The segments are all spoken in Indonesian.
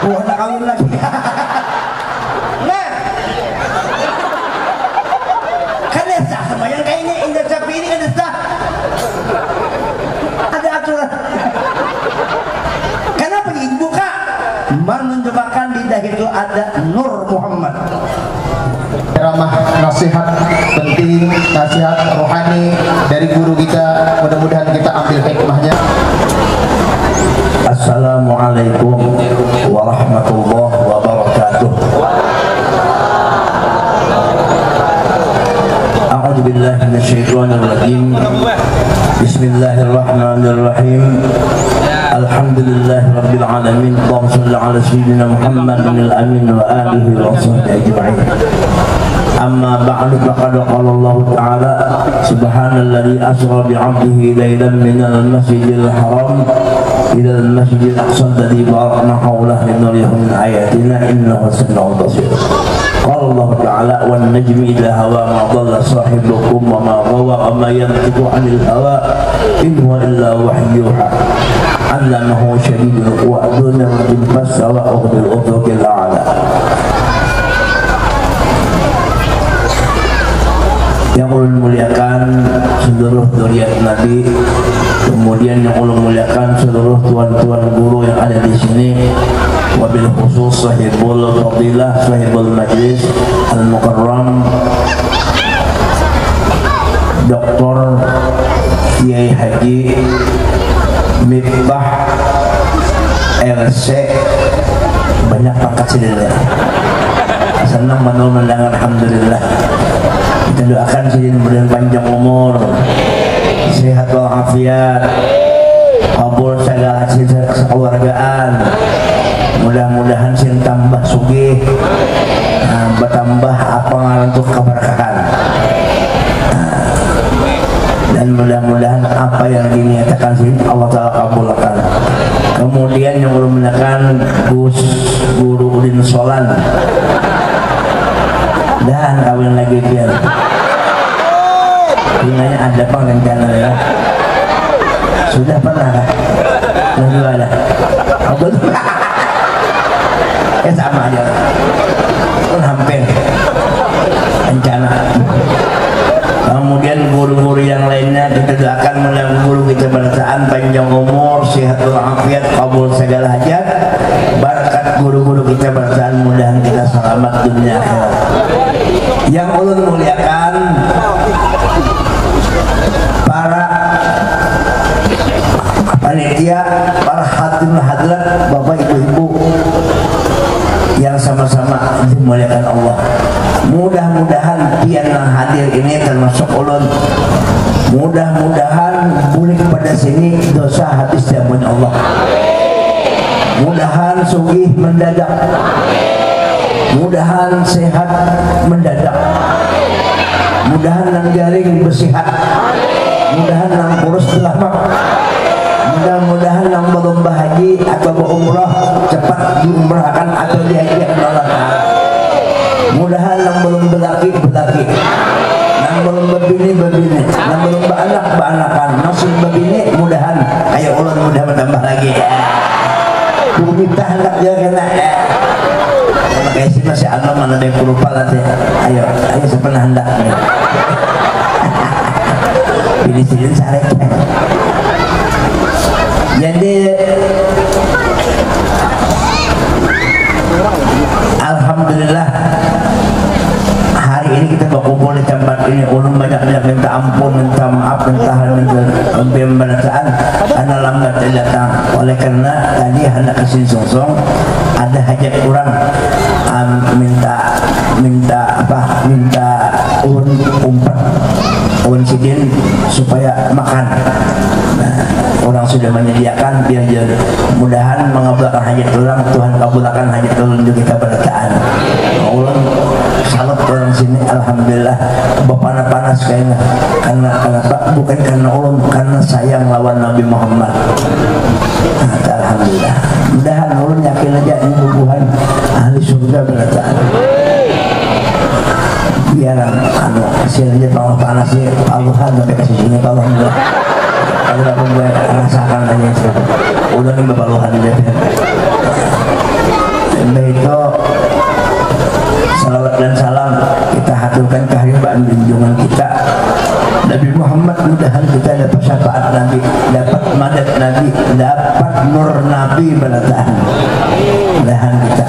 Udah kawin lagi. Nah, kan desa sama yang kayaknya Indra Sapi ini kan desa. Ada aturan. Kenapa dibuka? Menunjukkan di dahi itu ada Nur Muhammad. Ramah nasihat penting, nasihat rohani dari dari guru kita, mudah-mudahan kita ambil hikmahnya. Assalamualaikum warahmatullahi wabarakatuh. A'udzu billahi minasyaitonir rajim. Bismillahirrahmanirrahim. Alhamdulillahi rabbil alamin. Allahumma shalli ala sayyidina Muhammadin al-amin wa alihi wa sahbihi ajma'in. Amma ba'du, faqad qala Allah ta'ala subhanalladzi asra bi 'abdihi laylan minal masjidil haram ila al-masjidil aqsa alladzi barakna hawlahu linuriyahu min ayatina innahu sami'un basir. Qala Allah ta'ala wan najmi idha hawa ma dhalla sahibukum wa ma ghawa wa ma yantiqu 'anil hawa in huwa illa wahyuha 'allamahu shadidul quwa dzul fasawa'u bil ufuqil a'la. Yang ulun muliakan seluruh dzurriyyat Nabi, kemudian yang ulun muliakan seluruh tuan-tuan guru yang ada di sini, wabil khusus sahibul fadilah, sahibul majlis al-mukarram Dr. Kiai Haji Miftah LC, banyak pangkat sini ya. Senang manul mendengar, alhamdulillah. Kita doakan sini mudah panjang umur, sehat walafiat, kabul segala hasil kekeluargaan. Mudah-mudahan sin tambah sugih, bertambah apa untuk keberkahan. Dan mudah-mudahan apa yang diniatakan sini Allah Ta'ala kabulkan. Kemudian yang belum menekan Gus Guru Udin Solan dan kawin lagi biar tinggalnya ada pang rencana ya. Sudah pernah kah? Belum ada. Betul. Sama aja. Pun hampir rencana. Kemudian guru-guru yang lainnya kita doakan mudah guru kita berdasaan panjang umur, sehat walafiat, kabul segala hajat. Berkat guru-guru kita berdasaan mudahan kita selamat dunia akhirat. Yang ulun muliakan para panitia, para hadirin hadirat, bapak ibu-ibu yang sama-sama dimuliakan Allah. Mudah-mudahan pian yang hadir ini termasuk ulun. Mudah-mudahan boleh kepada sini dosa habis diampuni Allah. Mudahan sugih mendadak. Mudahan sehat mendadak. Mudahan nang jaring bersihat. Mudahan nang kurus selamat. Mudah-mudahan yang belum bahagia atau berumrah cepat diumrahkan atau dihajikan Allah. Mudahan yang belum berlaki, yang belum berbini, yang belum beranak, masih berbini, mudahan ayo ulang mudah bertambah lagi. Kita hendak dia kena. Kayak sih masih Allah mana ada yang berupa nanti. Ayo sepenuh hendak. Ini sini sare. Jadi alhamdulillah hari ini kita berkumpul di tempat ini. Ulun banyak yang minta ampun, minta maaf, minta pembelaan karena lambat datang. Oleh karena tadi hendak kesini sosong ada hajat kurang, minta ulun umpat ulun sidin supaya makan. Orang sudah menyediakan, biar mudahan mengabulkan hajat orang, Tuhan kabulkan hajat orang juga kita berkaan. Ulun salut orang sini, alhamdulillah panas kayaknya. Kenapa? Bukan karena ulun, karena sayang lawan Nabi Muhammad. Alhamdulillah. Mudahan ulun yakin aja ini hubungan ahli surga berkaan. Biar hasilnya panasnya Allahan sampai ke sini, alhamdulillah. Kalau aku merasakan aja itu, udah nih babaluhan dia. Itu salawat dan salam kita haturkan kehadiran junjungan kita Nabi Muhammad. Mudahan kita dapat syafaat Nabi, dapat madad Nabi, dapat nur Nabi balataan. Mudahan kita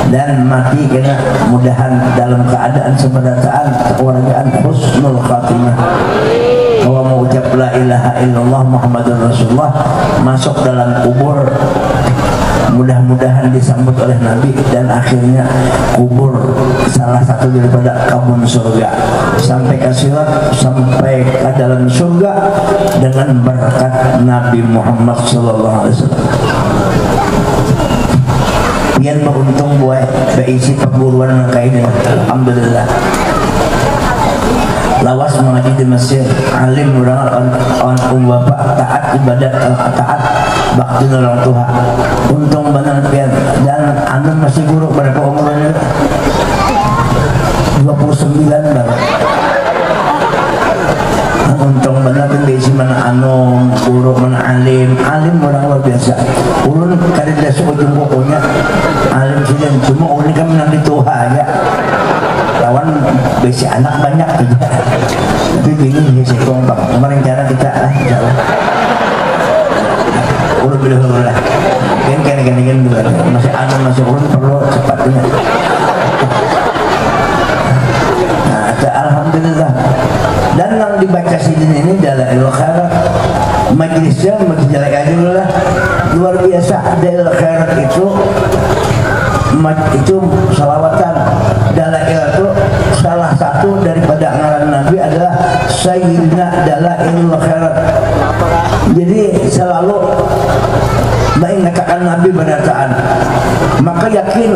dan mati kena mudahan dalam keadaan seberataan kekeluargaan husnul khatimah. bahwa mengucap la ilaha illallah Muhammadur Rasulullah masuk dalam kubur, mudah-mudahan disambut oleh Nabi, dan akhirnya kubur salah satu daripada kebun surga sampai ke sirat, sampai ke dalam surga dengan berkat Nabi Muhammad sallallahu alaihi wasallam. Yang beruntung buat berisi perburuan kainnya, alhamdulillah. Lawas mengaji di masjid, alim orang bapak taat ibadat taat bakti orang tua. Untung benar pian, dan anu masih guru berapa umurnya? 29 baru. Untung benar pun diisi mana anu guru mana alim orang luar biasa. Ulun kali dah ujung pokoknya alim sudah, cuma ulun kan menang di Tuhan ya. Lawan besi anak banyak juga, tapi bingung ya sih kompak. Kemarin cara kita jalan, ulun bila lah, kan dulu masih anak masih ulun perlu cepatnya. Nah, alhamdulillah. Dan yang dibaca sidin ini Dalailul Khairat, majlisnya majlis Dalailul lah luar biasa. Dalailul Khairat itu salawatan. Dalail itu salah satu daripada ngaran Nabi adalah Sayyidina Dalailul Khairat. Jadi selalu mengatakan Nabi berdasaan, maka yakin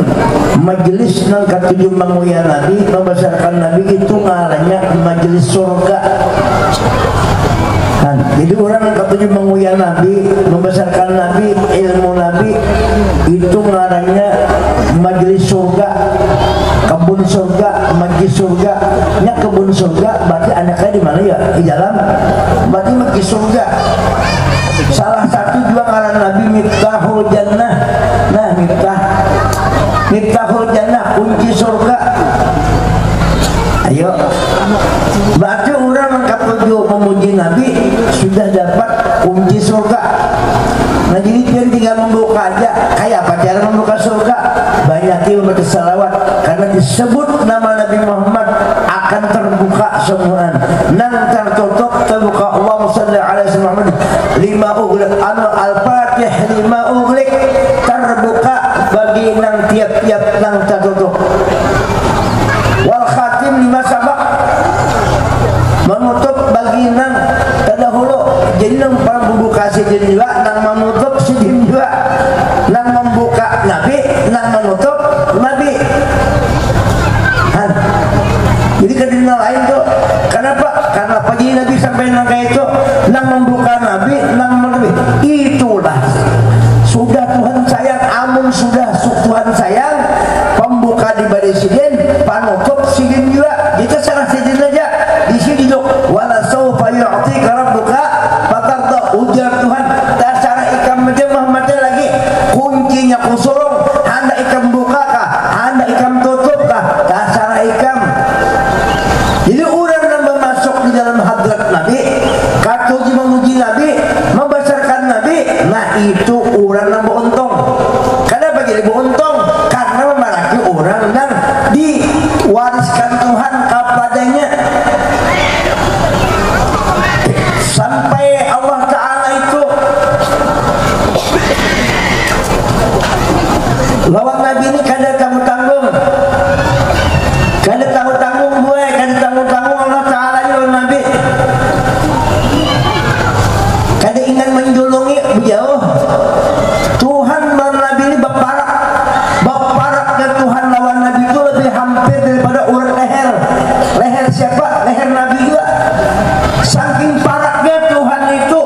majelis nang ketujuh menguya Nabi, membesarkan Nabi itu ngarannya majelis surga. Jadi orang yang ketujuh menguya Nabi, membesarkan Nabi, ilmu Nabi itu ngarannya majelis surga, kebun surga, majelis surga. Nya kebun surga berarti anaknya di mana ya? Di dalam, berarti majelis surga. Salah satu juga ngaran Nabi Miftahul Jannah. Nah, Miftahul Jannah, kunci surga. Ayo, berarti orang yang ketujuh memuji Nabi sudah dapat kunci surga. Nah, jadi dia tinggal membuka aja. Kayak apa cara membuka surga? Banyakin membaca salawat, karena disebut nama Nabi Muhammad akan terbuka semua. Nang tertutup terbuka. Allahumma shalli ala Muhammad. Lima ughliq al-Fatih, lima ughliq terbuka bagi nang tiap-tiap nang tertutup. Wal khatim lima sabaq menutup bagi nang terdahulu. Jadi nang membuka sidin juga, nang menutup sidin juga, nang membuka Nabi, nang menutup Nabi. Jadi kedua lain tuh. Kenapa? Karena pagi Nabi sampai nang kayak itu, nang membuka Nabi, nang menutup. Itulah sudah Tuhan sayang, amun sudah Tuhan sayang, pembuka di bari sidin, penutup sidin juga. Itu salah sidin aja. Di sini duduk. Wala sawfa yu'tika rabbuka fatarda, ujar Tuhan. Dasar ikam macam Muhammadnya lagi kuncinya kusurung. Anda ikam buka kah? Anda ikam tutup kah? Dasar ikam. Jadi orang yang masuk di dalam hadrat Nabi, katuji memuji Nabi, membesarkan Nabi, nah itu orang yang beruntung. Kenapa jadi beruntung? Karena memalaki orang yang diwariskan Tuhan kepadanya. Sampai Allah Ta'ala itu lawan Nabi ini kada tanggung-tanggung, kada tanggung-tanggung buai, kada tanggung-tanggung Allah Ta'ala lawan Nabi, kada ingin menjulungi jauh. Tuhan lawan Nabi ini baparaknya Tuhan lawan Nabi itu lebih hampir daripada urat leher. Leher siapa? Leher Nabi juga. Saking paraknya Tuhan itu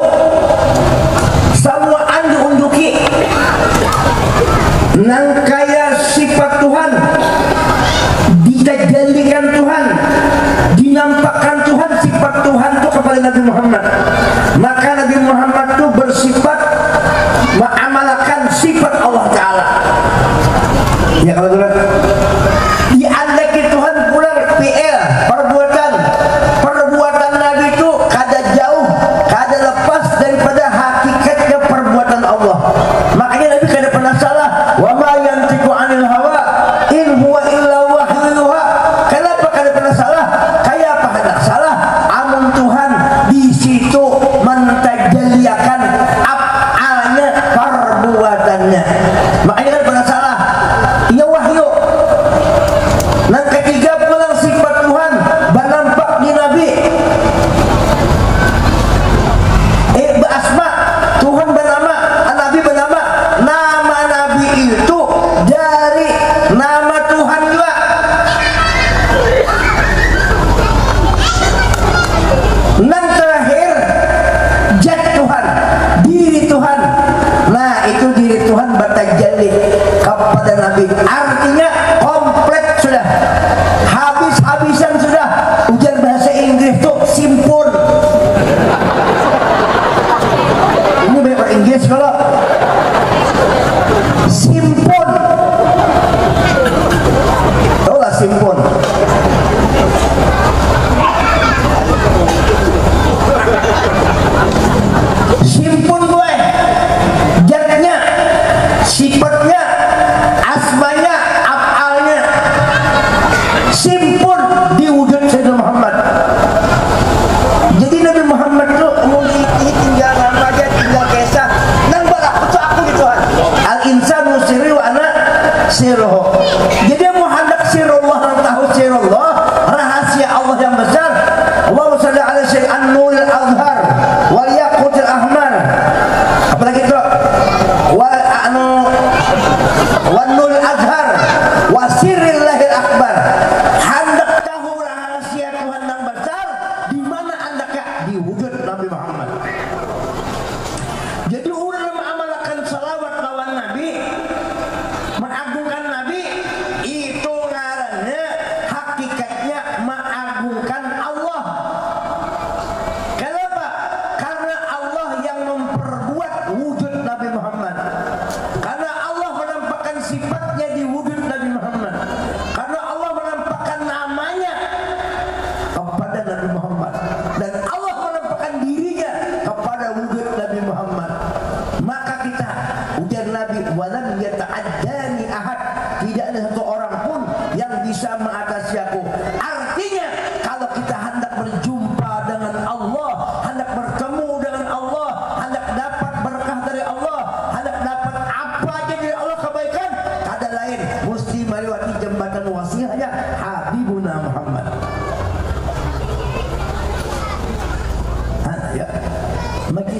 semua diunduki. Nang kaya sifat Tuhan, ditajalikan Tuhan, dinampakkan Tuhan sifat Tuhan itu kepada Nabi Muhammad. Maka Nabi Muhammad itu bersifat mengamalkan sifat Allah Ta'ala. Ya kalau diandaki Tuhan pula PL perbuatan Nabi itu kada jauh, kada lepas daripada hakikatnya perbuatan Allah. Makanya Nabi kada pernah salah. Wa ma yantiqu 'anil hawa in huwa illa wahyuha. Kenapa kada pernah salah? Kayak apa hendak salah? Amun Tuhan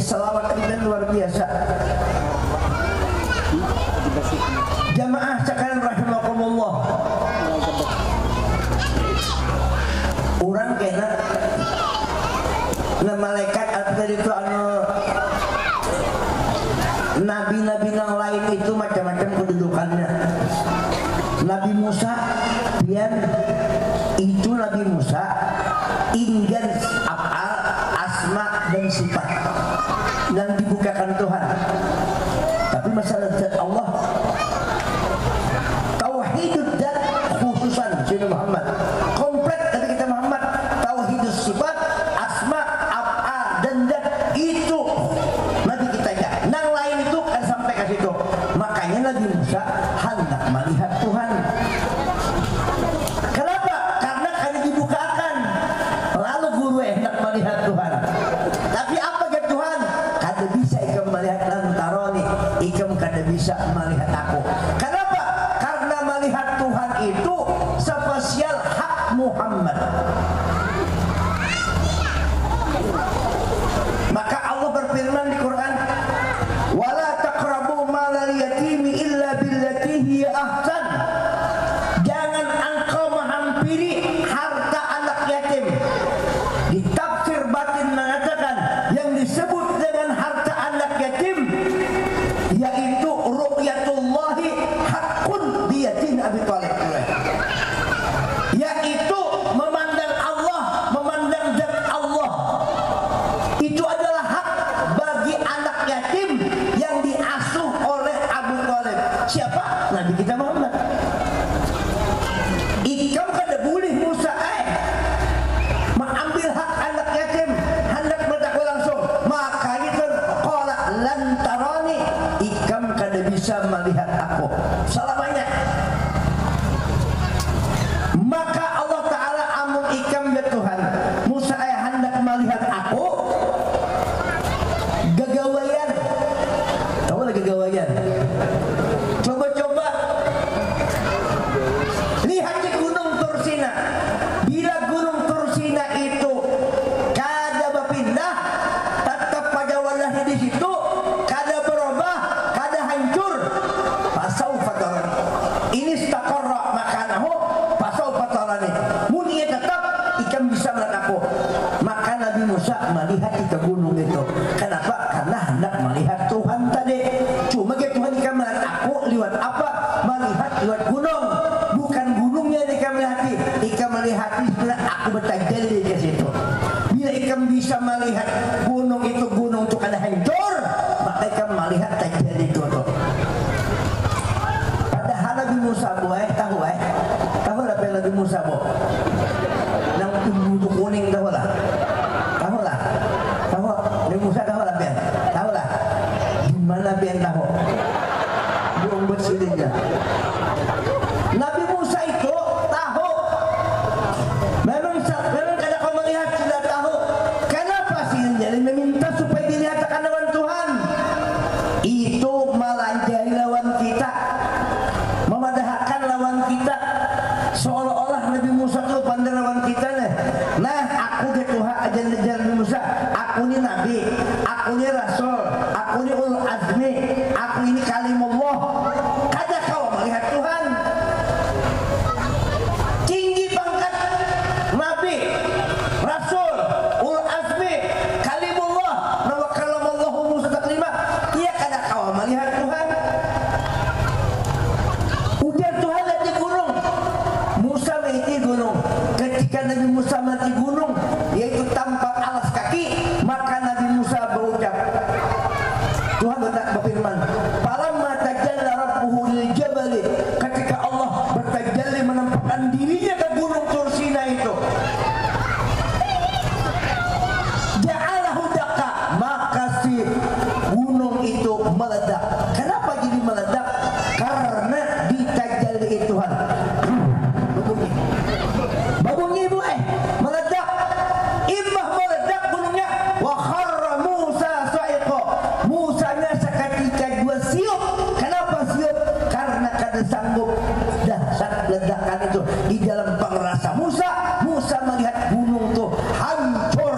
selawat kita luar biasa. Jamaah sekalian rahimakumullah. Orang kena na malaikat atau itu nabi-nabi yang lain itu macam-macam kedudukannya. Nabi Musa pian itu Nabi Musa inggan af'al, asma dan sifat yang dibukakan Tuhan. Tapi masalah zat Allah tauhidud zat khususan Sayyidina Muhammad komplit. Tapi kita Muhammad tauhidus sifat, asma, af'al dan zat itu Nabi kita ya. Nang lain itu kan sampai ke situ. Makanya Nabi Musa hendak melihat Tuhan. Kenapa? Karena kan dibukakan. Lalu guru hendak melihat Tuhan. Tapi apa ke Tuhan? Kada bisa ikam melihat lantaroni, ikam kada bisa melihat aku. Kenapa? Karena melihat Tuhan itu spesial hak Muhammad. Maka Allah berfirman di Quran, "Wala taqrabu malal yatimi illa billati hiya ahsan." Jangan engkau menghampiri harta anak yatim. Di tafsir batin mengatakan yang disebut dengan harta anak yatim yaitu ru'yatullahi haqqun biyatin Abi Thalib, yaitu memandang Allah, memandang zat Allah. Itu adalah hak bagi anak yatim yang diasuh oleh Abu Thalib. Siapa? Nabi kita Muhammad. Ikam kada boleh Musa mengambil hak anak yatim, hendak bertakwa langsung. Maka itu qala lan tarani, ikam kada bisa melihat aku selamanya. Maka Allah Ta'ala amun ikam ya Tuhan Musa hendak melihat aku gagawayan. Tahu lah gagawayan? Coba-coba lihat di Gunung Tursina. Bila Gunung Tursina itu kada berpindah, tetap pada walahnya di situ, kada berubah, kada hancur, fasaufa tarani. Ini istaqarra makanahu, fasaufa tarani. Muni tetap ikan bisa melihat aku. Maka Nabi Musa melihat ke gunung itu. Kenapa? Karena hendak melihat Tuhan tadi. Cuma ke Tuhan ikan melihat aku lewat apa? Melihat lewat gunung. Bukan gunungnya ikan melihati. Ikan melihati sebenarnya aku bertajalli ke situ. Bila ikan bisa melihat gunung itu kada hancur, maka ikan melihat tajalli itu. Padahal Nabi Musa tahu lah Nabi Musa nang bulu kuning tahu lah Nabi Musa tahu lah gimana pian tahu belum bersilingnya. Nabi Musa itu tahu memang kada kau melihat sudah tahu. Kenapa sih jadi meminta supaya dilihatkan lawan Tuhan itu melanjari lawan kita, memadahkan lawan kita, seolah-olah Nabi Musa itu pandai lawan kita nih. Nah aku ke Tuhan aja Nabi Musa, aku ini Nabi, aku ini Rasul, aku ini ulul azmi, aku ini kalimullah. Kada kau melihat Tuhan. Tinggi pangkat Nabi, Rasul, ulul azmi, kalimullah, nama kalamallahu Musa taklima. Iya kada kau melihat Tuhan. Udah Tuhan lihat di gunung, Musa melihat gunung. Ketika Nabi Musa melihat di gunung, yaitu tampak alas kaki, maka Nabi Musa berucap, Tuhan berfirman, "Falamma tajalla rabbuhu lil jabali." Ketika Allah bertajalli menampakkan dirinya ke gunung Tursina itu, ja'alahu dakka, maka si gunung itu meledak. Kenapa jadi meledak? Karena ditajalli Tuhan. Babungi meledak. Imbah meledak gunungnya, wa kharra Musa sa'iqa. Musanya seketika dua siup. Kenapa siup? Karena kada sanggup dahsyat ledakan itu di dalam pengerasa Musa. Musa melihat gunung itu hancur.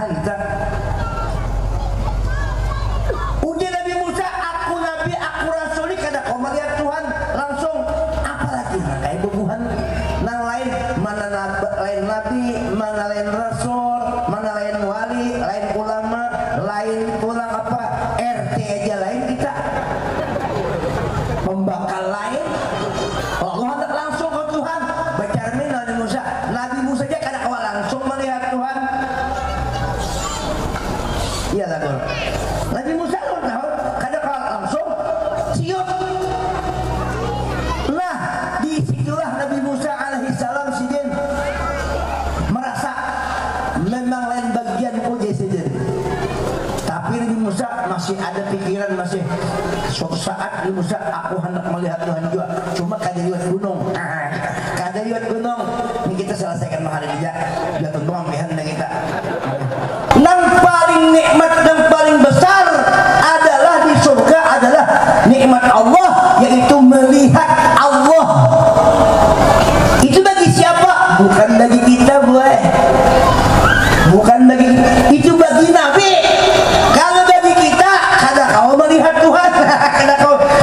Tuhan kita. Uji Nabi Musa, aku Nabi, aku Rasul, kada kau melihat Tuhan langsung. Apalagi nah kayak bebuhan nang lain, mana lain Nabi, mana lain Rasul, mana lain wali, lain ulama, lain tulang apa RT aja lain kita. Pembakal lain. Allah hendak langsung ke Tuhan. Baca Nabi Musa. Nabi Musa aja kada kau langsung melihat Tuhan. Iya lah Gol. Nabi Musa lo tahu kada kau langsung siap. Nah disitulah Nabi Musa alaihissalam sidin merasa memang lain bagian uji sidin. Tapi Nabi Musa masih ada pikiran, masih suatu saat Nabi Musa aku hendak melihat Tuhan juga, cuma kada lihat gunung. Kada lihat gunung. Ini kita selesaikan mahal ini ya. Ya tentu ambihan dengan kita. Yang paling nikmat dan paling besar adalah di surga adalah nikmat Allah, yaitu melihat Allah. Itu bagi siapa? Bukan bagi kita, boy. Bukan bagi, itu bagi Nabi. Kalau bagi kita, kada kau melihat Tuhan.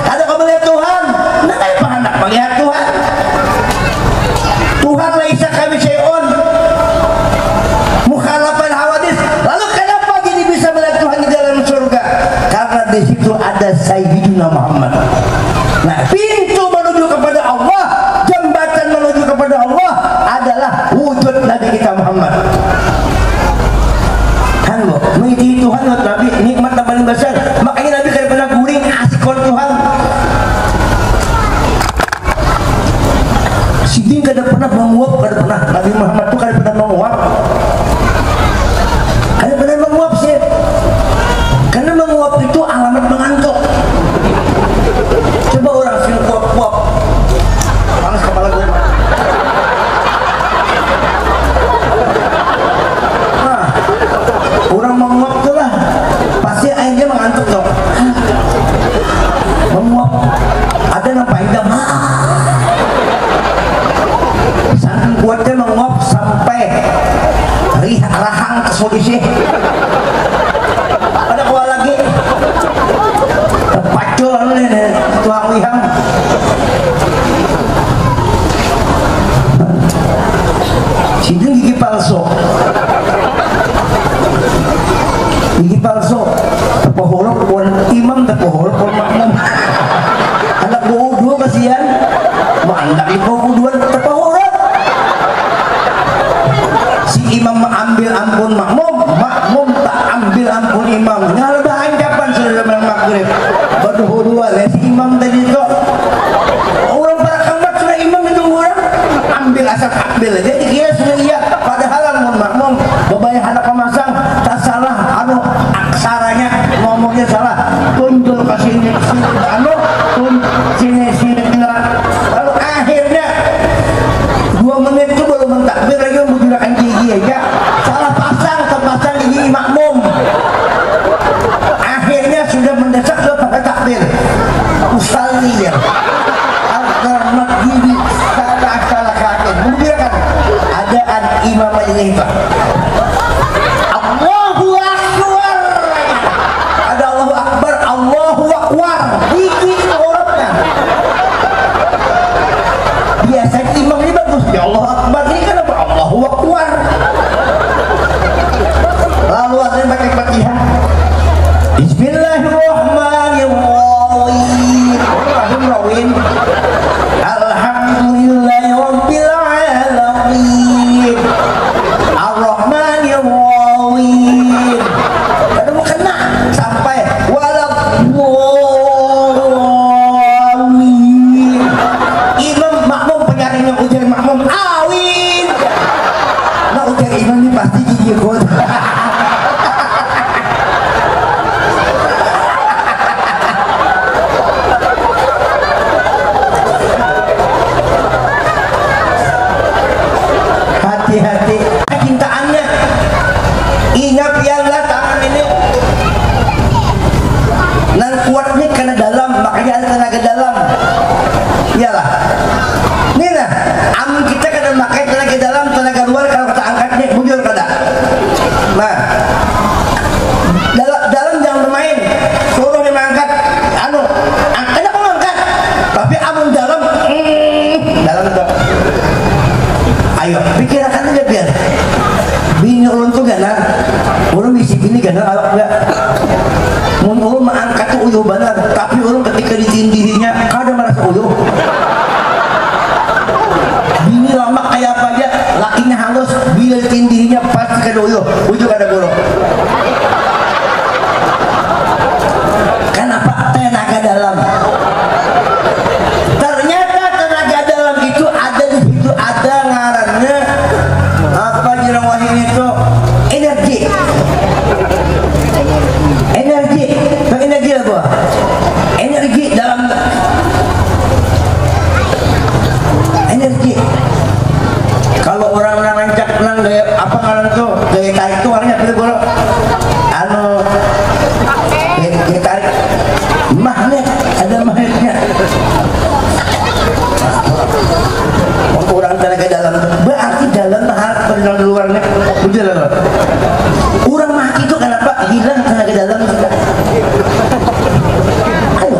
kada kau melihat Tuhan. Nah, apa hendak melihat Tuhan? Tuhan laisa kami syai'un. Mukhalafan hawadis. Lalu kenapa jadi bisa melihat Tuhan di dalam surga? Karena di situ ada Sayyidina Muhammad. Nah, pintu menuju kepada Allah, jembatan menuju kepada Allah adalah wujud Nabi kita Muhammad. Hanggo, mengikuti Tuhan Nabi nikmat yang paling besar. Makanya Nabi kada pernah guring asik kon Tuhan. Sidin kada pernah menguap, kada pernah. Nabi Muhammad itu kada pernah menguap. Kada pernah menguap sih. Karena menguap itu alamat mengantuk. Coba orang sing kuap-kuap. Panas kepala gue. Nah, orang menguap tuh lah pasti akhirnya mengantuk dong. Menguap ada nampak hidam. Saking kuatnya menguap sampai rahang kesolisi. Ada kuat lagi terpacul tuang wihang. Sidin gigi palsu. Gigi palsu. Terpoholok bukan imam, terpoholok bukan makmum. Anak buku dua kasihan. Anak buku dua terpoholok. Si imam ambil ampun makmum, makmum tak ambil ampun imam. Nggak ada ancapan sudah bilang maghrib. Berdua dua lah si imam tadi itu. Orang para kamat sudah imam itu orang ambil asal ambil aja. Dikira sudah iya. Padahal ampun makmum bebayang anak pemasang tak salah. Anu aksaranya ngomongnya salah. Tuntul ke sini anu sini lalu akhirnya 2 menit itu baru mentakbir lagi menggunakan gigi aja salah pasang terpasang gigi makmum. Akhirnya sudah mendesak sudah pakai takbir. Usalli ya agar gigi salah kaki menggunakan adaan imam ini Pak. Allahu Akbar. Ada Allahu Akbar, Allahu Akbar. Gigi orangnya. Biasanya imam ini bagus ya Allah Akbar, ini kan apa? Allahu Akbar. Lalu ada yang pakai Fatihah. Bismillahirrahmanirrahim. Alhamdulillahirabbil alamin. Ar-Rahmanirrahim. Ada mau kena sampai waladdallin. Imam makmum penyaring yang ujar makmum awin. Nah ujar imam ini pasti gigi kot. Hati-hati cintaannya. Ingat biarlah tangan ini nan kuatnya karena dalam, makanya ada tenaga dalam. Iyalah. Ini nah, kita kada pakai tenaga dalam, tenaga luar kalau kita angkatnya bujur kada. Orang misi gini kan enggak. Mun ulun mangkat uyuh benar, tapi ulun ketika ditindihinya kada merasa uyuh. Bini lama kayak apa aja, lakinya halus, bila ditindihinya pasti kada uyuh, uyuh kada golok. Kenapa? Tenaga dalam. Ternyata tenaga dalam itu ada di situ, ada ngarannya apa jirang wahid itu energi. Energi apa? Energi dalam energi. Kalau orang-orang rancak nang daya apa ngaran tuh daya tarik tuh warnanya pilih golok. Daya tarik magnet, ada magnetnya. Orang tenaga dalam berarti dalam mahal pada luarnya udah lah. Orang mati itu kenapa hilang tenaga dalam?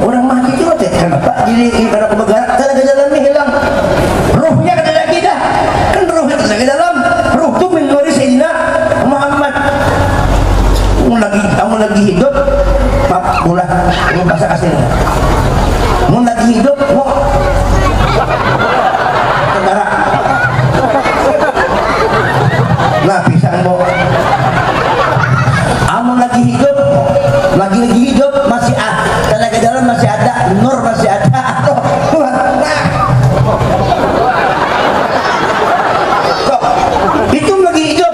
Orang mati itu kenapa jadi karena kebegaran tenaga dalamnya hilang, ruhnya kada lagi dah, kan ruhnya tenaga dalam, ruh itu menurut Sayyidina Muhammad. Kamu lagi hidup, ulah bahasa kasih. Kamu lagi hidup, tentara. Nah pisang mau. Kamu lagi hidup, lagi hidup masih tenaga dalam masih ada, nur masih ada. Itu lagi hidup,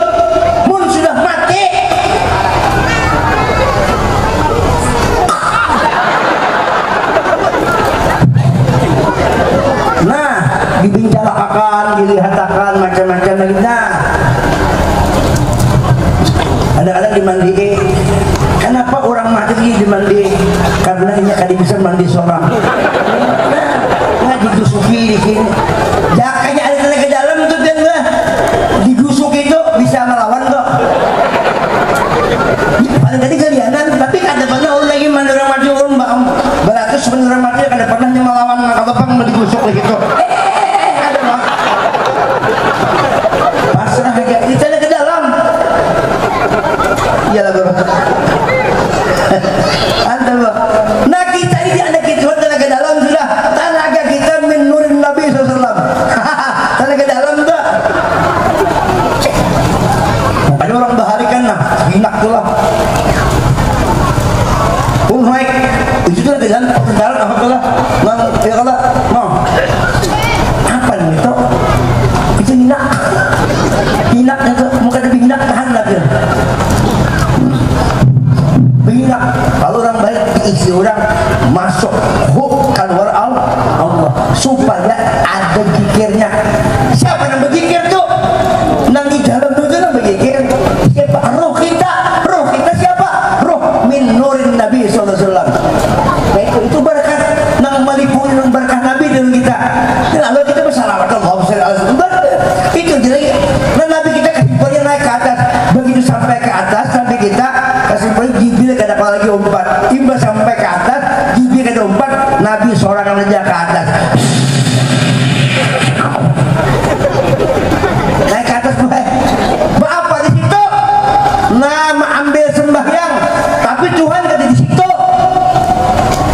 mun sudah mati. Nah, dibincangkan, dilihatakan macam-macam lagi. Nah, kadang-kadang dimandiin. Kenapa orang mati dimandiin? Karena ini kada bisa mandi seorang. Nah, digusuki di sini. Jakanya ada tenaga dalam tuh dia enggak. Digusuk itu bisa melawan kok. Paling tadi kalianan, tapi kada pernah orang lagi mandi orang mati orang bang. Beratus orang mati kada pernah melawan kalau bang mau digusuk gitu. Ada bang. Pasrah aja di tenaga dalam. Iyalah bro. Anda bro. Nah kita ini anak kita tenaga dalam sudah. Tenaga kita min nurin Nabi SAW. Tenaga dalam tuh. Ada orang baharikan nah, hinak tuh lah. Naik, itu tuh dengan kendaraan apa tuh lah. Nang, ya kalau, no. Apa nih itu? Itu hinak. Hinak itu, muka ada hinak tahan lagi. Hinak. Kalau orang baik diisi orang masuk keluar Allah supaya ada zikirnya. Siapa yang berzikir tuh? Nang di dalam itu nang berzikir. Siapa? Roh kita siapa? Roh min nurin Nabi SAW. Nah itu berkat nang meliputi nang berkah Nabi dalam kita. Lalu kita bersalawat Allahumma shalli ala sayyidina. Itu jadi nah Nabi kita kesimpulannya naik ke atas. Begitu sampai ke atas sampai kita kesimpulan Jibril kada apa lagi umpat. Tiba sampai ke atas Jibril kada umpat. Nabi seorang yang menjaga ke atas. Naik ke atas apa di situ? Nah, ambil sembahyang, tapi Tuhan ada di situ.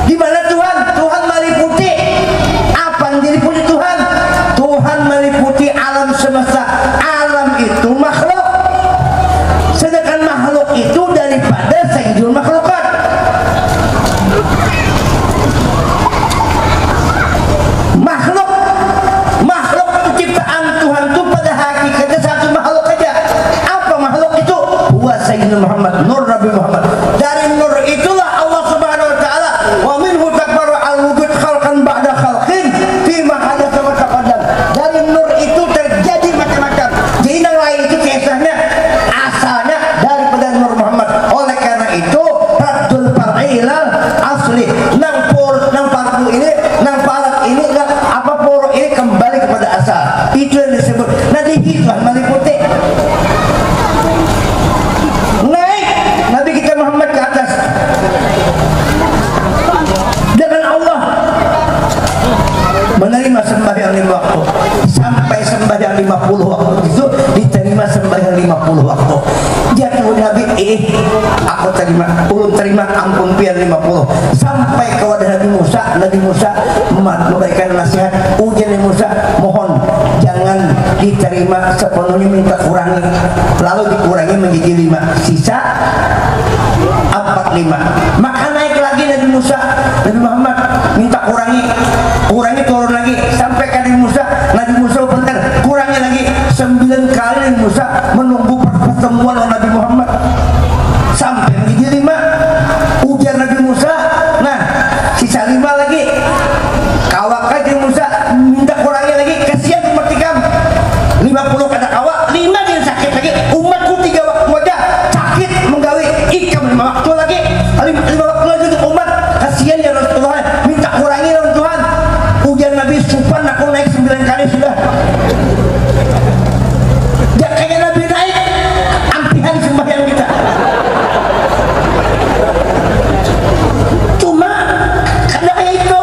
Di mana Tuhan? Tuhan meliputi apa yang diliputi Tuhan? Tuhan meliputi alam semesta. Alam itu makhluk. Sedangkan makhluk itu daripada sayyidul makhlukat. Makhluk itu ciptaan Tuhan itu pada hakikatnya satu makhluk aja. Apa makhluk itu? Huwa Sayyidina Muhammad, nur Nabi Muhammad. Dari nur itulah Allah Subhanahu wa taala wa minhu takbarra al-wujud khalqan ba'da khalqin fi ma hadatsa wa taqaddam. Dari nur itu terjadi macam-macam. Jadi yang lain itu kisahnya asalnya daripada nur Muhammad. Oleh karena itu raddul fa'ilal asli. Nang fardu ini, nang farat ini, nang apa poro ini kembali kepada asal. Itu yang disebut. Nanti hikmah meliputi. Nabi kita aku terima ampun pian 50 sampai ke wadah Nabi Musa memberikan nasihat ujian Nabi Musa, mohon jangan diterima sepenuhnya, minta kurangi, lalu dikurangi menjadi 5, sisa 45. Maka naik lagi Nabi Musa, Nabi Muhammad minta kurangi turun lagi sampai ke Nabi Musa benar kurangi lagi 9 kali. Nabi Musa menunggu pertemuan Nabi Muhammad sampai menjadi 5. Ujian Nabi Musa, nah sisa 5 lagi. Kawak Nabi Musa minta kurangi lagi, kasihan umat tikam 50 kada kawak, 5 dia sakit lagi. Umatku 3 waktu aja sakit menggawe ikam 5 waktu lagi, 5 waktu lagi untuk umat, kasihan ya Rasulullah, minta kurangi lawan Tuhan. Ujian Nabi supan aku naik 9 kali sudah. Dia kayak Nabi naik ampihan sembahyang kita. Cuma karena kayak itu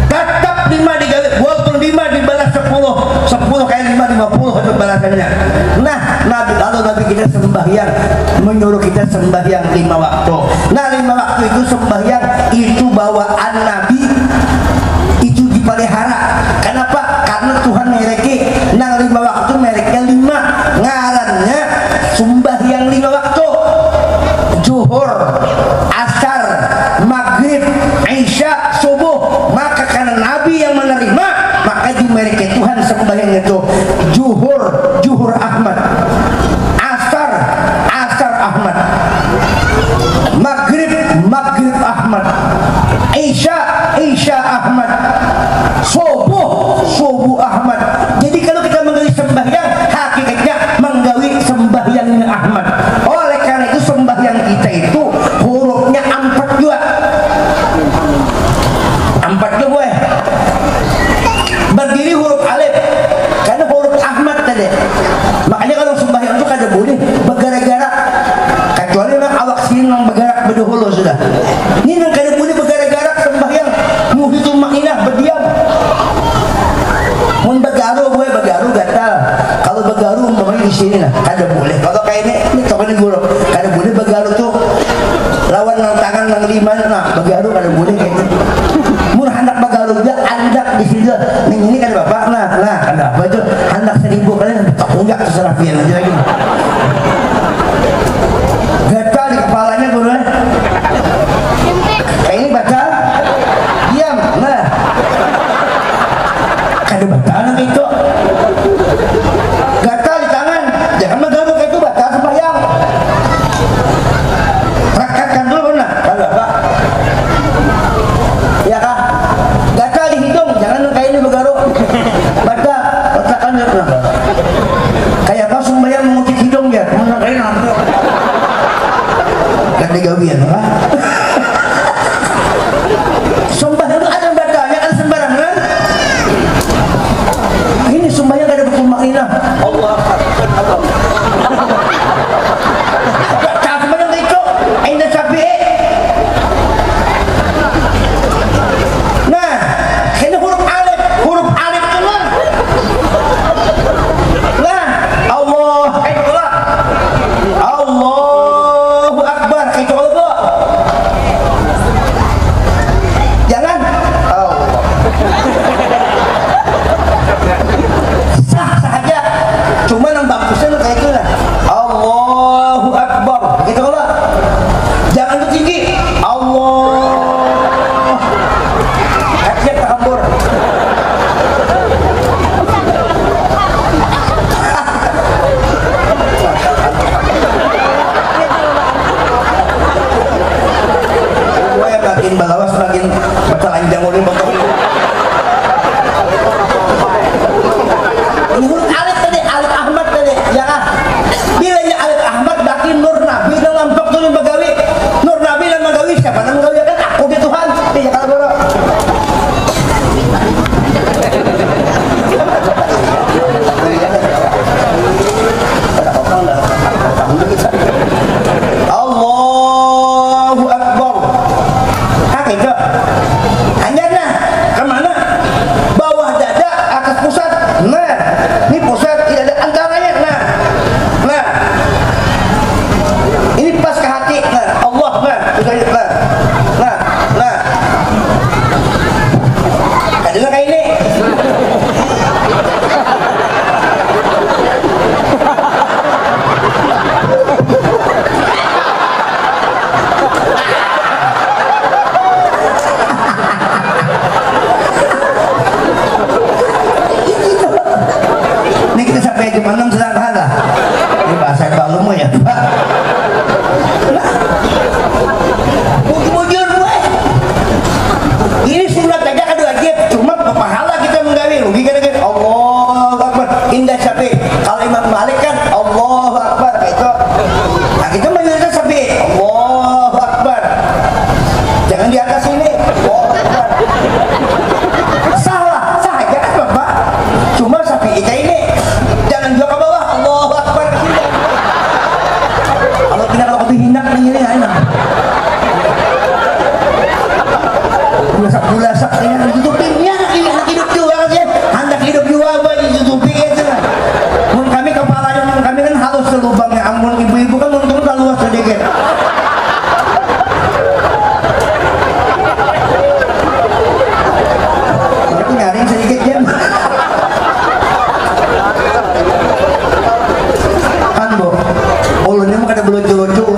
tetap 5 digawe, walaupun 5 dibalas 10 kali 5 50 itu balasannya. Nah Nabi kita sembahyang, menyuruh kita sembahyang 5 waktu. Nah 5 waktu itu sembahyang itu bawaan Nabi itu dipelihara. Kenapa? Karena Tuhan mereki. Nah 5 waktu mereknya 5, ngarannya sembahyang 5 waktu: zuhur, asar, maghrib, isya, subuh. Maka karena Nabi yang menerima, maka di mereki Tuhan sembahyang itu zuhur Ahmad, asar Ahmad, maghrib Ahmad, isya Ahmad, subuh Ahmad. Jadi kalau kita menggawi sembahyang, hakikatnya menggawi sembahyangnya Ahmad. Oleh karena itu sembahyang kita itu hurufnya 4 juga. 4 juga boleh. Berdiri huruf alif karena huruf Ahmad tadi. Makanya kalau sembahyang itu kada boleh bergerak-gerak, kecuali memang awak sini yang bergerak berdahulu sudah. Ini yang kada boleh bergerak-gerak sembahyang, muhitul ma'inah, berdiam. Mun begaru boleh, begaru gatal. Kalau begaru umpamanya di sini lah kada boleh. Kalau kayak ini tokonya guru kada boleh begaru tuh lawan nang tangan nang 5 nah begaru kada boleh kayak gitu. Mun hendak begaru dia andak di sini ning ini kan bapak nah kada apa itu hendak 1000 kalian tak enggak terserah pian aja lagi. Gatal di kepalanya guru. Kayak ini baca diam. Nah kada batal itu. Gatal di tangan, jangan begaru kayak itu, batal sembahyang. Rakatkan dulu benar, kalau Pak. Ya kah? Gatal di hidung, jangan kayak ini begaru. Batal, letakkan ya benar. Kayak apa sembahyang mengutip hidung ya? Mana kayak nanti. Dan digawian, Pak. Sembahyang itu ada batalnya, ada sembarangan. Ini sembahyang ada betul makna. Allah Akbar. Tak sembahyang itu, ainda Syafi'i. Nah, ini huruf alif itu lah. Nah, Allahu Akbar itu Allah.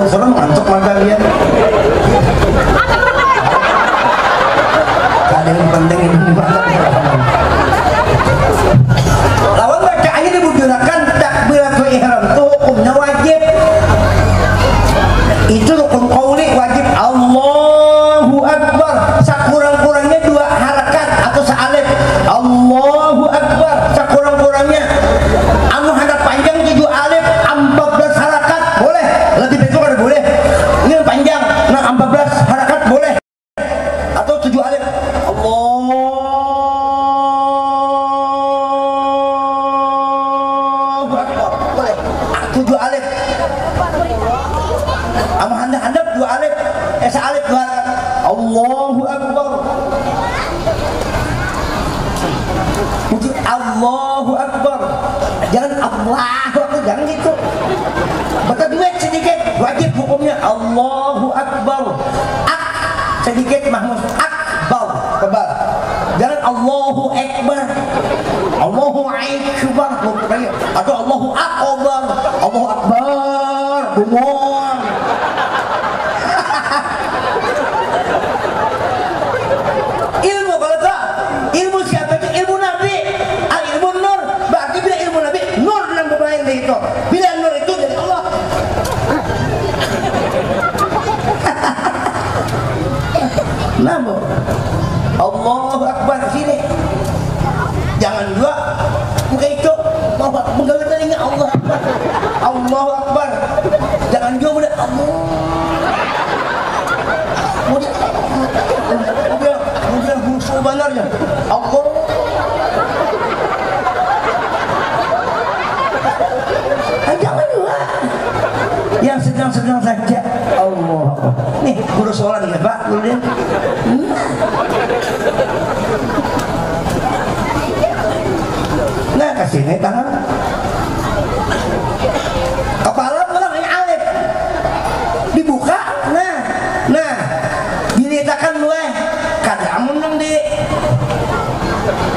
serem ngantuk mata dia. Ada yang penting ini lawan bacaannya dibujurakan takbiratul ihram itu hukumnya wajib. Itu rukun qauli wajib. Allahu Akbar sakurang-kurangnya 2 harakat atau sa'alif. Allahu Akbar sakurang-kurangnya. Anu hadap panjang 7 alif 14 harakat boleh. Lebih dari itu kan boleh. Ini panjang nah 14 harakat boleh. Atau 7 alif. Allahu Akbar boleh. 7 alif. Ama handap 2 alif. Alif 2 harakat. Allahu Akbar. Allahu Akbar. Jangan Allahu Akbar, jangan gitu. Baca duet sedikit, wajib hukumnya Allahu Akbar. Sedikit mahmud. Akbar, tebal. Jangan Allahu Akbar. Allahu Akbar. Atau Allahu Akbar. Allahu Akbar. Bengong. Ilmu kalau tak, ilmu siapa itu? Ilmu Nabi. Ilmu Nur. Berarti bila ilmu Nabi, Nur yang bermain di itu. Bila Nur itu dari Allah. Nama Allahu Akbar sini. Jangan juga bukan itu. Menggagal telinga Allah Akbar. Allahu Akbar. Jangan juga mudah Allah. Mudah musuh banarnya. Allah. Jangan juga. Yang sedang-sedang saja. Allah. Nih, guru sholat ya Pak, guru dia. Nah, kasih tangan. Kepala orang yang alif. Dibuka. Nah. Dilitakan lueh. Kada amun nang di.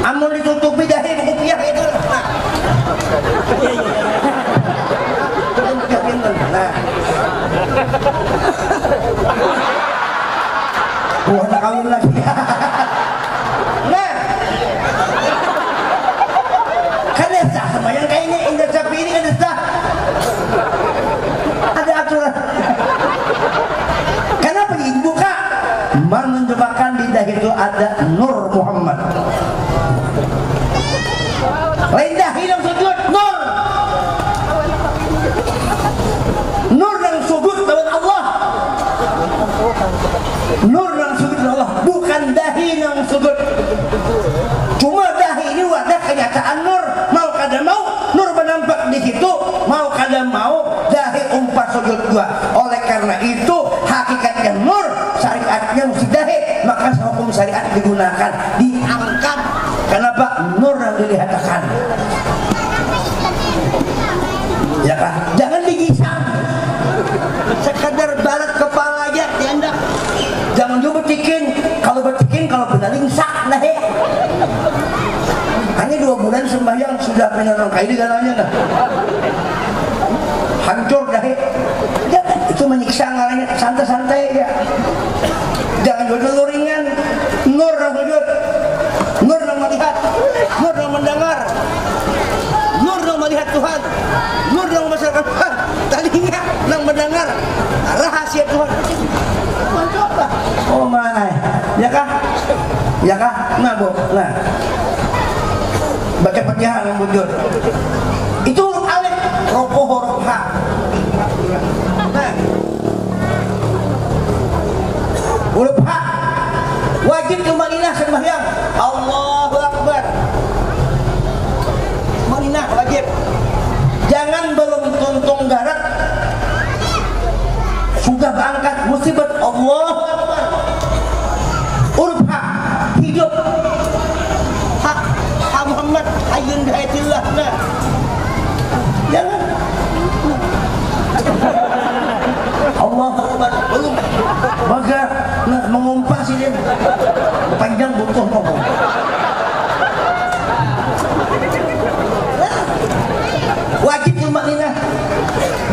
Amun ditutupi dahi buku piah itu. Nah. Wah, tak kawin lagi. Nah. Kan sah sama yang kayaknya indah sapi ini kan sah. Ada aturan. Kenapa dibuka? Menunjukkan di dahi itu ada Nur Muhammad. Lain dahi yang sujud Nur. Nur yang sujud lawan Allah. Nur yang sujud lawan Allah, bukan dahi yang sujud. Cuma dahi ini wadah kenyataan Nur. Mau kada mau Nur menampak di situ, mau kada mau dahi umpat sujud juga. Oleh karena itu hakikatnya Nur, syariatnya mesti dahi, maka hukum syariat digunakan, diangkat. Kenapa? Nur yang dilihatkan. Ya kan? Jangan digisang. Sekadar balat kepala aja diandak. Jangan juga bertikin. Kalau bertikin, kalau benar sak lah he. Hanya 2 bulan sembahyang sudah pengen kayak di galanya dah. Hancur dah he. Jangan, itu menyiksa ngalanya, santai-santai ya. Jangan dulu ringan. Nur yang sujud, Nur yang melihat, Nur yang mendengar, Nur yang melihat Tuhan, Nur yang membesarkan Tuhan, telinga yang mendengar rahasia Tuhan. Mantap lah. Oh my, ya kah? Ya kah? Nah bu, nah baca Fatihah yang bujur. Itu huruf alif, rokoh huruf ha. Nah, huruf ha wajib tumaninah sembahyang. Allahu Akbar. Tumaninah wajib. Jangan belum tuntung garak sudah berangkat musibah. Allahu Akbar. Huruf ha hidup. Ha Muhammad hayyun bi'aitillah. Nah, jangan. Allahu Akbar belum. Maka mengumpas ini panjang butuh ngomong. Wajib tumaninah.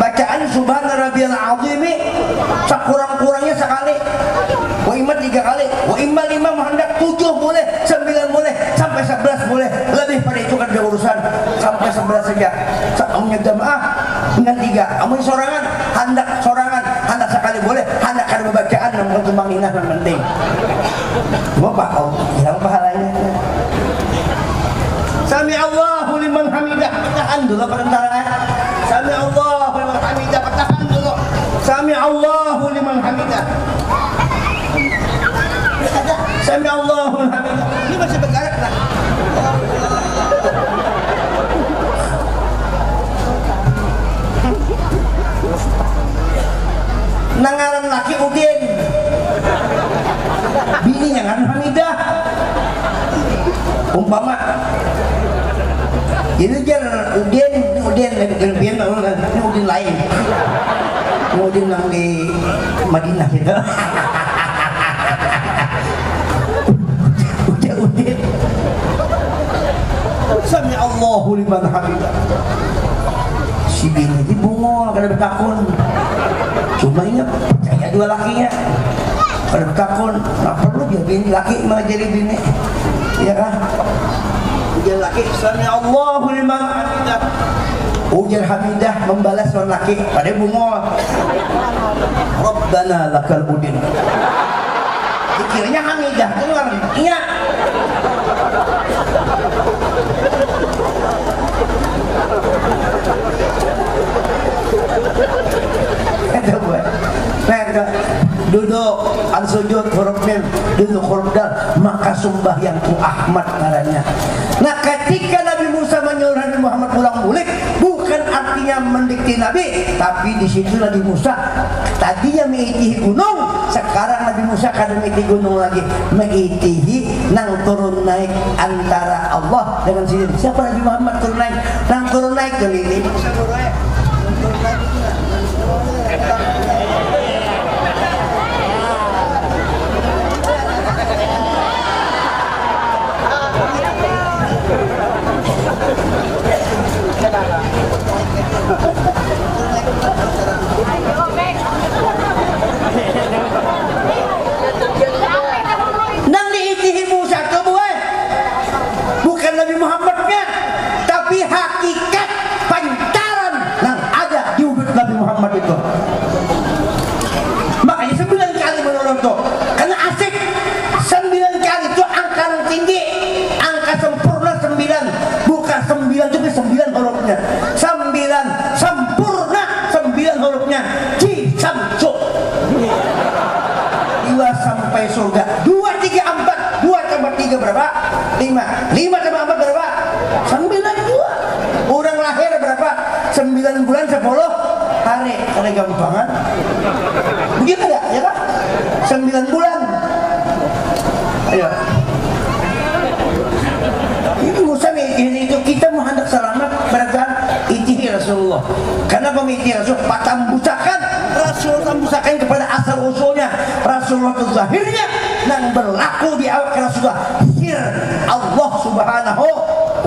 Bacaan subhana rabbil rabbiyal azimi sekurang-kurangnya sekali, wa imma 3 kali, wa imma 5 hendak 7 boleh, 9 boleh, sampai 11 boleh, lebih pada itu kan ada urusan sampai 11 saja. Amunnya jamaah dengan 3, amun sorangan hendak sekali boleh, hendak ada bacaan yang berkembang inah yang penting. Mau Pak, hilang pahalanya. Sami Allahu liman hamidah, tahan dulu perantara. Sami Allahu liman hamidah, tahan dulu. Sami Allahu liman hamidah. Sami Allahu liman hamidah. Ini masih bergerak tak? Nangaran laki Udin, bininya kan hamidah. Umpama itu jar Udin lebih ini Udin lain, Udin yang di Madinah gitu. Udah Udin. Sami Allahu liman hamidah. Si bini ini bungol kada bertakun. Cuma ingat percaya 2 lakinya. Kada bertakun, nggak perlu dia bini laki mengajari bini. Ya kan? Ujar laki, Sami Allahu liman hamidah. Ujar hamidah membalas orang laki pada bungol. Rabbana lakal udin. Dikiranya hamidah keluar. Iya. Kata gue, duduk al-sujud huruf mim, duduk huruf dal, maka sembahyangku Ahmad ngarannya. Nah ketika Nabi Musa menyuruh Nabi Muhammad pulang balik, bukan artinya mendikti Nabi, tapi di situ Nabi Musa tadinya mengitihi gunung, sekarang Nabi Musa kada mengitihi gunung lagi, mengitihi nang turun naik antara Allah dengan sini. Siapa Nabi Muhammad turun naik? Nang turun naik keliling. Nang diitihi Musa ke bukan Nabi Muhammadnya, tapi hakikat pancaran yang ada di wujud Nabi Muhammad itu. Makanya 9 kali menurun tuh, karena asik 9 kali itu angka yang tinggi, angka sempurna 9, bukan 9 tapi 9 hurufnya, 9 sempurna 9 hurufnya, Cisamsu 2 sampai surga. 2, 3, 4, 2 tambah 3 berapa? 5. 5 tambah 4 berapa? 9 juga. Orang lahir berapa? 9 bulan 10 hari. Ada gampangan. Begitu enggak? Ya kan? 9 bulan. Ayo. Ini Musa ini itu kita mau hendak selamat berkat itihi Rasulullah. Karena pemiti Rasul patambusakan Rasul tambusakan kepada asal usulnya Rasulullah itu zahirnya yang berlaku di awal Rasulullah sir Allah Subhanahu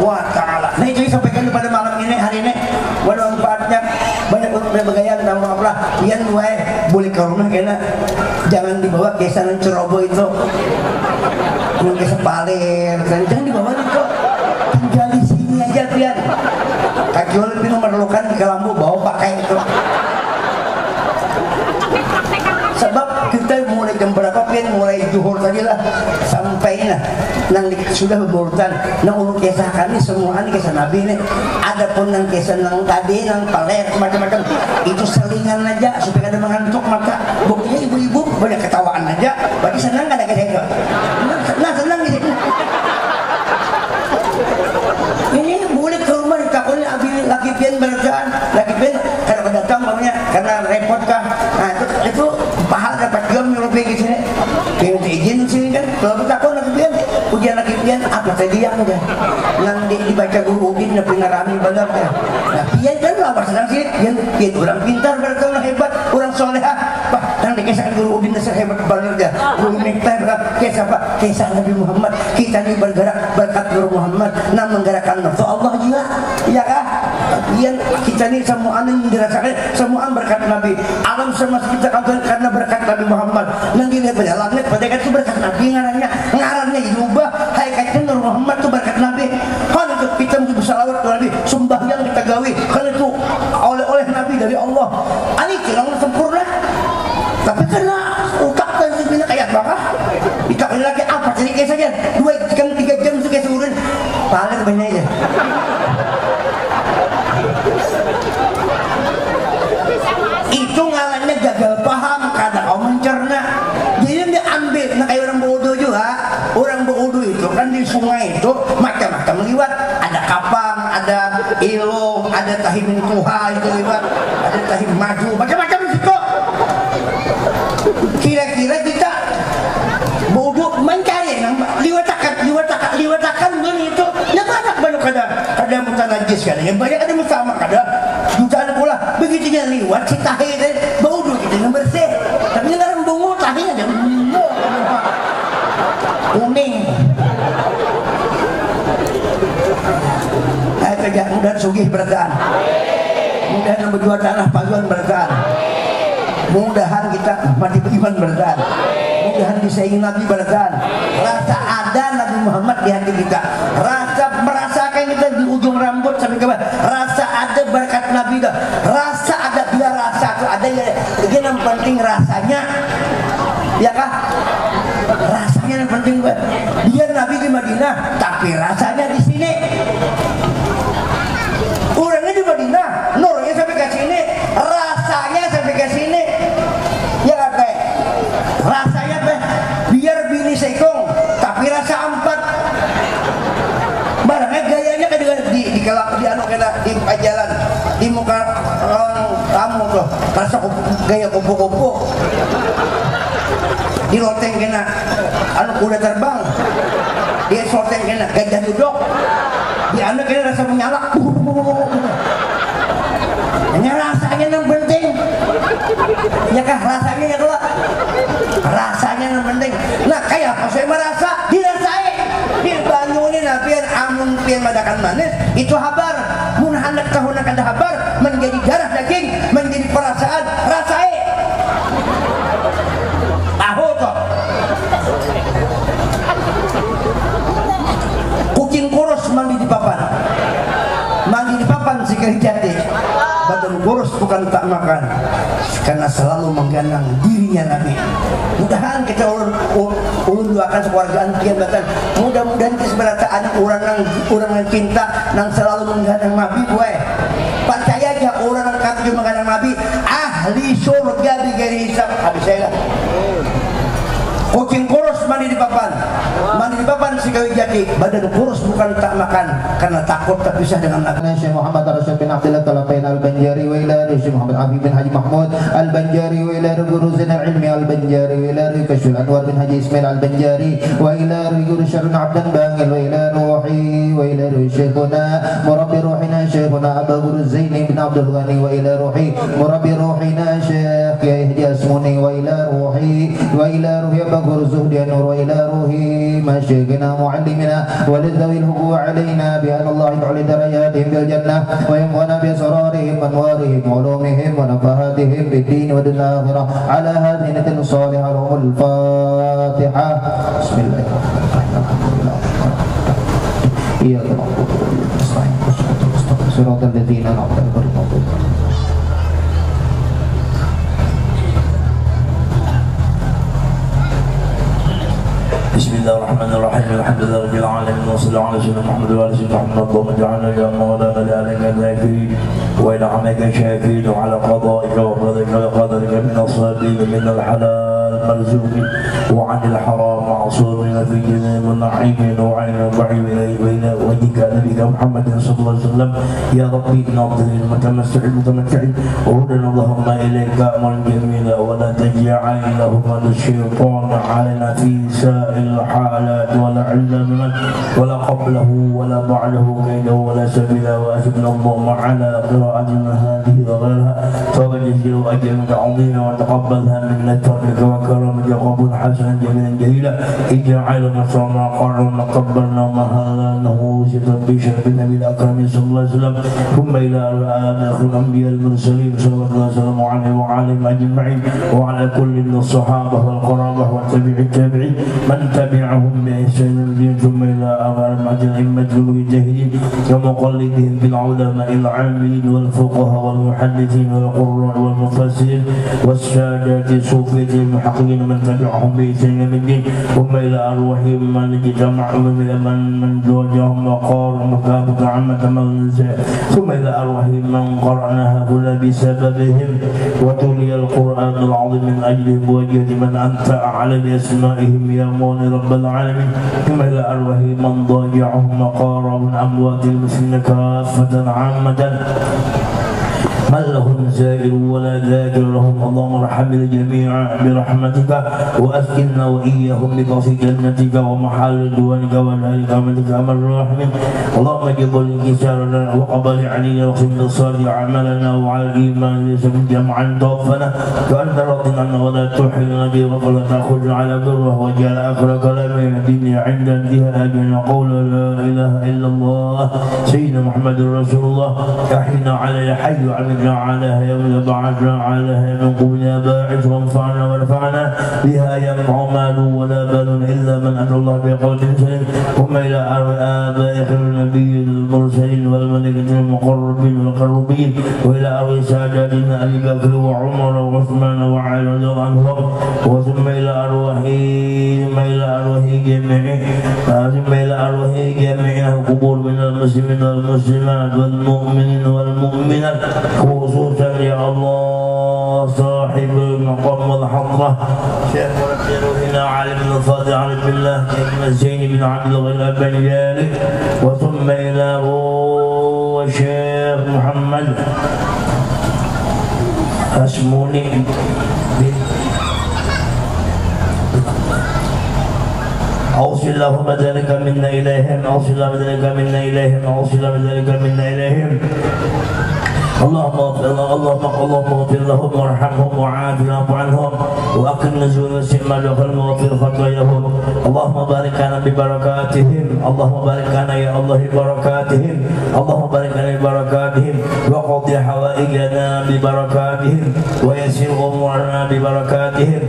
wa ta'ala. Nah itu disampaikan pada malam ini, hari ini waduh manfaatnya banyak untuk bergaya tentang apa yang gue boleh ke rumah karena jangan dibawa ke sana ceroboh itu mungkin sepalir jangan dibawa itu, tinggal di sini aja pian kaki lebih memerlukan di Kalambu bawa pakai itu. Sebab kita mulai jam berapa pian, mulai zuhur tadi lah sampai lah nang sudah berurutan nang ulun kisah kami semua ini kisah Nabi nih. Adapun nang kisah nang tadi nang palet macam-macam itu selingan aja supaya ada mengantuk, maka buktinya ibu-ibu banyak ketawaan aja bagi senang kada kada nah senang gitu. Ini boleh ke rumah ditakutin abi laki pian berjalan laki pian kalau datang banyak karena repot kah. Nah itu pahal dapat jam nyurupi di sini minta izin sini kan kalau bertakun laki pian ujian laki pian apa tadi yang udah yang dibaca guru Udin yang pengarami banget ya. Nah pian kan lah senang sih pian orang pintar berarti hebat orang soleha pak yang dikisahkan guru Udin dasar hebat banget ya. Guru Miftah kisah apa kisah Nabi Muhammad, kita ini bergerak berkat guru Muhammad nam menggerakkan nafsu Allah juga ya kah. Pian kita ini semua yang dirasakan semua berkat Nabi. alam semesta kita karena berkat Nabi Muhammad. Nang dilihat pada langit pada itu berkat Nabi ngarannya diubah. Hakikatnya Nur Muhammad itu berkat Nabi. Kan itu kita mesti bersalawat ke Nabi, sembahyang kita gawe. Kan itu oleh Nabi dari Allah. Ani kirang sempurna. Tapi karena utak dan sebina kayak bakah. Kita lagi apa jadi kayak saja 2 jam 3 jam suka turun. Paling banyak aja. Itu ngalannya gagal paham karena kau mencerna. Jadi dia ambil, nah kayak orang bodoh juga. Orang bodoh itu kan di sungai itu macam-macam liwat. Ada kapang, ada ilong, ada tahim tuha itu liwat, ada tahim maju, macam-macam situ. Kira-kira kita bodoh mencari liwatakan itu. Ya banyak ada mutanajis kan, yang banyak ada sama kada. Jutaan pula begitu dia liwat si tahi bodoh kita yang bersih. Tapi sekarang bungu tahi aja kuning. Kerja mudah sugih berkaan. Mudahan berdua tanah paguan berkaan. Mudahan kita mati beriman berkaan. Mudahan disaingi Nabi berkaan. Rasa ada Nabi Muhammad di hati kita. Rasa merasakan kita di ujung rambut sampai ke bawah. Rasa ada berkat Nabi dah. Rasa ada biar rasa itu ada ya. Ini yang penting rasanya. Ya kah? Rasanya yang penting. Biar Nabi di Madinah, tapi rasanya di sini. Orangnya di Madinah, nurnya sampai ke sini, rasanya sampai ke sini. Ya kata, rasanya apa? Biar bini sekong, tapi rasa empat. Barangnya gayanya kayak di kelak di anu kena di jalan, di muka orang tamu tuh, rasa gaya kupu-kupu. Di loteng kena anu kuda terbang, dia loteng kena gajah duduk. Di anak kena rasa menyala. Hanya rasanya yang penting. Ya kah rasanya ya kelak. Rasanya yang penting. Nah kayak apa saya merasa dirasai. Dibangunin apian amun pian madakan manis itu habar. Mun hendak tahun kada habar menjadi darah daging, menjadi perasaan rasai. Tahu kok. Kucing kurus mandi di papan. Mandi di papan sikari jati. Badan kurus bukan tak makan. Karena selalu menggandang dirinya Nabi. Mudahan kita ulun doakan kekeluargaan kiamatan. Mudah-mudahan kita seberataan orang yang cinta yang selalu menggandang Nabi buai. Percaya aja orang yang kata menggandang Nabi ahli surga di garis hisab. Habis saya lah. Kucing kurus mandi di papan. Mandi di papan sikali jati. Badan kurus bukan tak makan karena takut terpisah dengan Nabi. Syekh Muhammad Rasyid bin Abdullah Talapain Al-Banjari wa ila Syekh Muhammad Habib bin Haji Mahmud Al-Banjari wa ila Guru Zainal Ilmi Al-Banjari wa ila Kashful Anwar bin Haji Ismail Al-Banjari wa ila Guru Syarun Abdan Bangil wa ila Ruhi wa ila Syekhuna Murabbi Ruhina Syekhuna Abu Guru Zaini bin Abdul Ghani wa ila Ruhi Murabbi Ruhina Syekh Kiai Hadi Asmuni wa ila Ruhi Abu Guru Zuhdi Nur wa ila Ruhi Masyikhina Muallimina wa lidhawi al-hubu alaina bi anna Allah ta'ala darajatihim fil jannah wa yamwana bi asrarihim anwarihim ulumihim wa nafahatihim bid din wa dunya akhirah ala hadhihi salihah al-Fatiha. Bismillahirrahmanirrahim. Iyyaka na'budu wa iyyaka nasta'in. Shiratal ladzina an'amta 'alaihim. Bismillahirrahmanirrahim. Alhamdulillahirabbil alamin wassalatu ala sayyidina Muhammad wa ala sayyidina Muhammad wa ja'alna ya mawlana li alika dhakirin wa ila amika shakirin wa ala qada'ika wa qadika wa qadarika min as-sadiqin min al-halal marzuqin wa 'anil haram ma'sumin fi jami'il na'imin wa 'ala ba'ina wa jika nabiyina Muhammad sallallahu alaihi wasallam ya rabbi inna abdil mutamatti'in wa hudan Allahumma ilayka amal jamila wa la taj'al lahum ash-shaytan 'alaina fi sa'il الحالات ولا علم من ولا قبله ولا بعده كيده ولا سبيل وأشهدنا اللهم على قراءتنا هذه وغيرها فوجزل أجرك عظيما وتقبلها منا فضلك وكرمك قبول حسنا جميلا جليلا اجعل مصرنا قرنا قبلنا مهاله بشرف النبي الأكرم صلى الله عليه وسلم ثم إلى آخر الأنبياء المرسلين صلى الله عليه وسلم عليه وعلى أجمعين وعلى كل من الصحابة والقرابة والتابعين التابعين من تبعهم بإحسان الدين ثم إلى أئمة الأئمة المجتهدين ومقلدين بالعلماء العاملين والفقهاء والمحدثين والقراء والمفسرين والسادات الصوفية المحققين من تبعهم بإحسان الدين ثم إلى أرواح من اجتمع من زوجهم وقال مكافأة عامة من ثم إلى أرواح من قرأناها هنا بسببهم وتلي القرآن العظيم من أجلهم وجهد من أنت أعلم بأسمائهم يا مولى رب العالمين ثم إلى أرواح من ضايعهم وقارب من أموات المسلمين كافة عامة من لهم زائر ولا ذاكر لهم اللهم ارحم الجميع برحمتك وأسكننا وإياهم بقصد جنتك ومحل دوانك ونهارك ومنك أمر الراحمين اللهم جبل انكسارنا وقبل علينا وخم بالصالح عملنا وعلى الإيمان ليس من جمعا توفنا كأنت رضنا ولا تحرمنا به ولا تأخذنا على بره وجعل آخر كلامنا الدنيا عند انتهاء قول لا إله إلا الله سيدنا محمد رسول الله أحينا على الحي وعلى عليها يوم بعثنا عليها من قبلنا باعث وانفعنا ونفعنا بها ينفع مال ولا بال إلا من أتى الله بقول سليم ثم إلى آبائك النبي المرسلين والملائكة المقربين والقربين وإلى أرواح ساداتنا أبي بكر وعمر وعثمان وعلي رضي الله عنهم وثم إلى أرواح جميع القبور من المسلمين والمسلمات والمؤمنين والمؤمنات خصوصا يا الله صاحب المقام والحضرة شيخ مرتبنا عالم الفاضل عارف بالله ابن زين بن عبد الغني بن جالك وثم إلى الشيخ محمد أسموني أوصل اللهم ذلك منا إليهم أوصل اللهم ذلك منا إليهم أوصل اللهم ذلك منا إليهم اللهم اغفر لهم وارحمهم وعافهم واعف عنهم واكرم نزول السماء واغفر خطاياهم اللهم بارك لنا ببركاتهم اللهم بارك لنا يا الله ببركاتهم اللهم بارك لنا ببركاتهم وقضي حوائجنا ببركاتهم ويسر امورنا ببركاتهم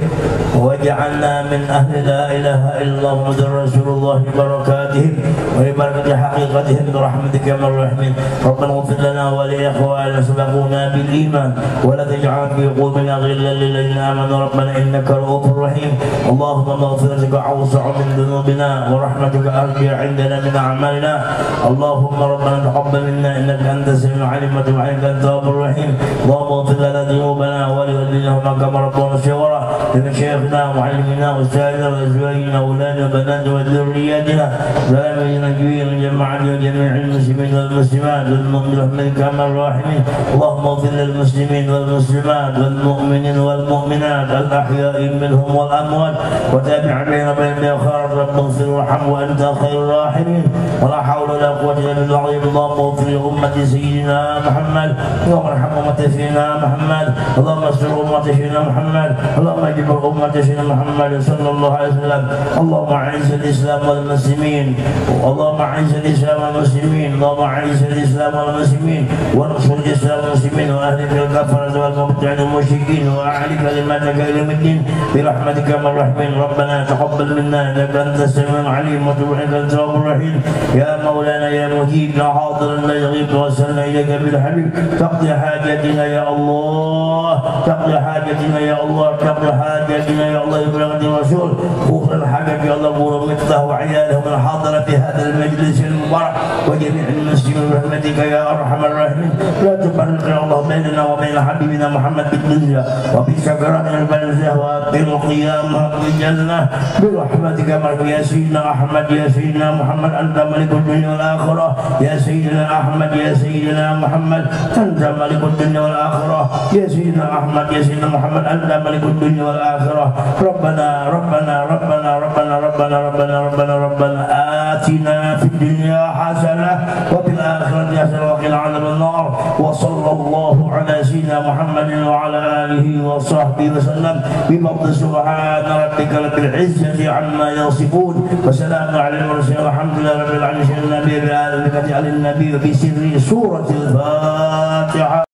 واجعلنا من اهل لا اله الا الله محمد رسول الله ببركاتهم وببركه حقيقتهم برحمتك يا ارحم الراحمين ربنا اغفر لنا ولاخواننا سبقونا بالإيمان ولا تجعل في قلوبنا غلا للذين آمنوا ربنا إنك رؤوف رحيم اللهم مغفرتك أوسع من ذنوبنا ورحمتك أرجى عندنا من أعمالنا اللهم ربنا تقبل منا إنك أنت السميع العليم وتب علينا أنت التواب الرحيم اللهم اغفر لنا ذنوبنا ولوالدينا كما ربنا صغارا لمشايخنا ومعلمينا وأستاذنا وأزواجنا وأولادنا وبناتنا وذرياتنا سلامنا جميعا جماعة جميع المسلمين والمسلمات والمؤمنين برحمتك يا أرحم الراحمين اللهم اغفر للمسلمين والمسلمات والمؤمنين والمؤمنات الأحياء منهم والأموات وتابع بين خير رب اغفر وارحم وأنت خير الراحمين ولا حول ولا قوة إلا بالله اللهم اغفر لأمة سيدنا محمد اللهم ارحم أمة سيدنا محمد اللهم استر أمة سيدنا محمد اللهم اجبر أمة سيدنا محمد صلى الله عليه وسلم اللهم أعز الإسلام والمسلمين اللهم أعز الإسلام والمسلمين اللهم أعز الإسلام والمسلمين وانصر الإسلام والمسلمين وأهلك الكفرة والمبتدعين والمشركين وأعلي كلماتك إلى الدين برحمتك يا الراحمين ربنا تقبل منا إنك أنت السميع العليم وتب علينا أنت التواب الرحيم يا مولانا يا مجيب يا حاضر لا يغيب توسلنا إليك بالحبيب تقضي حاجاتنا يا الله تقضي حاجاتنا يا الله تقضي حاجاتنا يا الله ببركة الرسول غفر الحاجات يا الله ورمته وعيالهم الحاضرة في هذا المجلس المبارك وجميع المسلمين برحمتك يا أرحم الراحمين لا تفرق يا الله بيننا وبين حبيبنا محمد في الدنيا وفي سكرات البرزخ وفي القيامة في الجنة برحمتك يا سيدنا أحمد يا سيدنا محمد أنت ملك الدنيا والآخرة يا سيدنا أحمد يا سيدنا محمد أنت ملك الدنيا والآخرة يا سيدنا أحمد يا سيدنا محمد أنت ملك الدنيا والآخرة ربنا ربنا ربنا ربنا ربنا ربنا ربنا ربنا آتنا في الدنيا حسنة وفي الآخرة حسنة وقنا عذاب النار وصلى الله على سيدنا محمد وعلى آله وصحبه وسلم بفضل سبحان ربك رب العزة عما يصفون وسلام على المرسلين والحمد لله رب العالمين النبي بآله على النبي بسر سورة الفاتحة.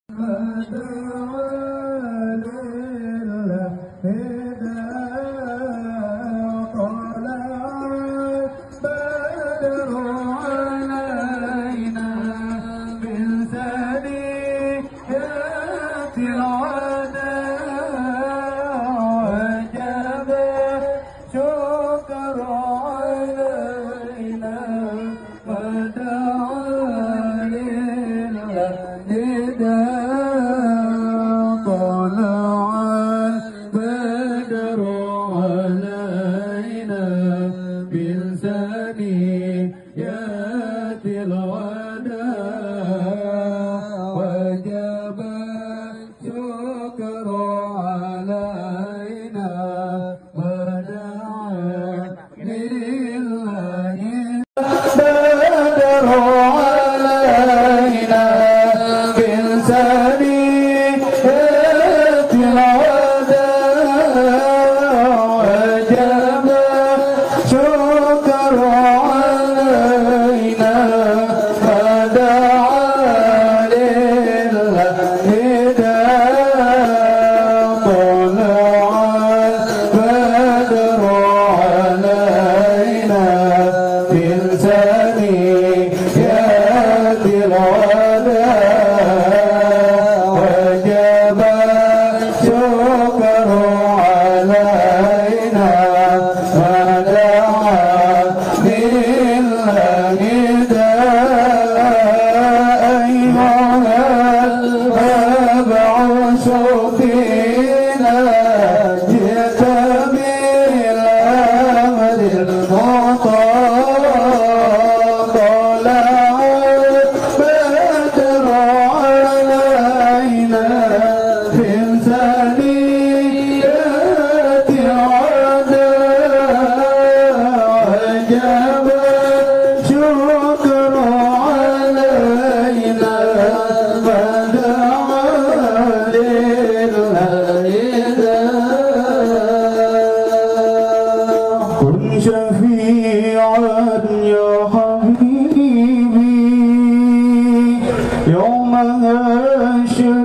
يوم هاشر